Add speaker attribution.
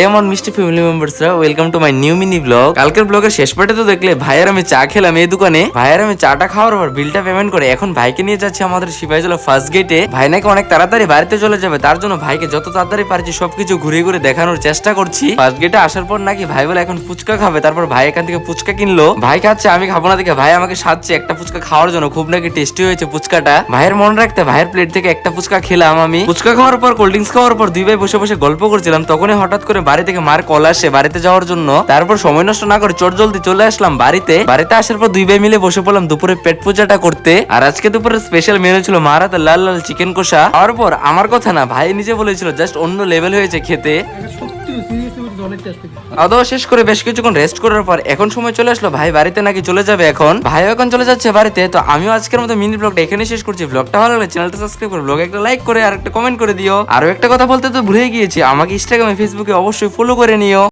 Speaker 1: আমার মিষ্টি ফ্যামিলি মেম্বারসরা, welcome to my new mini blog. কালকের ব্লগের শেষ পার্টে তো দেখলে ভাইয়ের আমি চা খেলাম এই দোকানে। ভাইয়ের আমি চাটা খাওয়ার পর বিলটা পেমেন্ট করে এখন ভাইকে নিয়ে যাচ্ছি আমাদের সিপাহীজলা ফার্স্ট গেটে। ভাই নাকি অনেক তাড়াতাড়ি বাড়িতে চলে যাবে, তার জন্য ভাইকে যত তাড়াতাড়ি পারছি সবকিছু ঘুরে ঘুরে দেখানোর চেষ্টা করছি। ফার্স্ট গেটে আসার পর নাকি ভাই বলে এখন ফুচকা খাবে, তারপর ভাই এখান থেকে ফুচকা কিনলো। ভাই খাচ্ছে, আমি খাবো না দেখে ভাই আমাকে সাজছে একটা ফুচকা খাওয়ার জন্য। খুব নাকি টেস্টি হয়েছে ফুচকাটা। ভাইয়ের মনে রাখতে ভাইয়ের প্লেট থেকে একটা ফুচকা খেলাম আমি। ফুচকা খাওয়ার পর কোল্ড ড্রিঙ্কস খাওয়ার পর দুই ভাই বসে বসে গল্প করছিলাম, তখনই হঠাৎ করে বাড়ি থেকে মার কল আসে বাড়িতে যাওয়ার জন্য। তারপর সময় নষ্ট না করে চট জলদি চলে আসলাম বাড়িতে। আসার পর দুই ভাই মিলে বসে পড়লাম দুপুরে পেট পূজাটা করতে। আর আজকে দুপুরে স্পেশাল মেনু ছিল মার হাতে লাল লাল চিকেন কষা। খাওয়ার পর আমার কথা না, ভাই নিজে বলেছিল জাস্ট অন্য লেভেল হয়েছে খেতে। খাওয়া দাওয়া শেষ করে বেশ কিছুক্ষণ রেস্ট করার পর এখন সময় চলে আসলো ভাই বাড়িতে নাকি চলে যাবে। এখন ভাইও এখন চলে যাচ্ছে বাড়িতে। তো আমিও আজকের মতো মিনি ব্লগটা এখানে শেষ করছি। ব্লগটা ভালো লাগলে চ্যানেলটা সাবস্ক্রাইব করে ব্লগে একটা লাইক করে আর একটা কমেন্ট করে দিও। আরো একটা কথা বলতে তো ভুলে গিয়েছি, আমাকে ইনস্টাগ্রামে ফেসবুকে অবশ্যই ফলো করে নিও।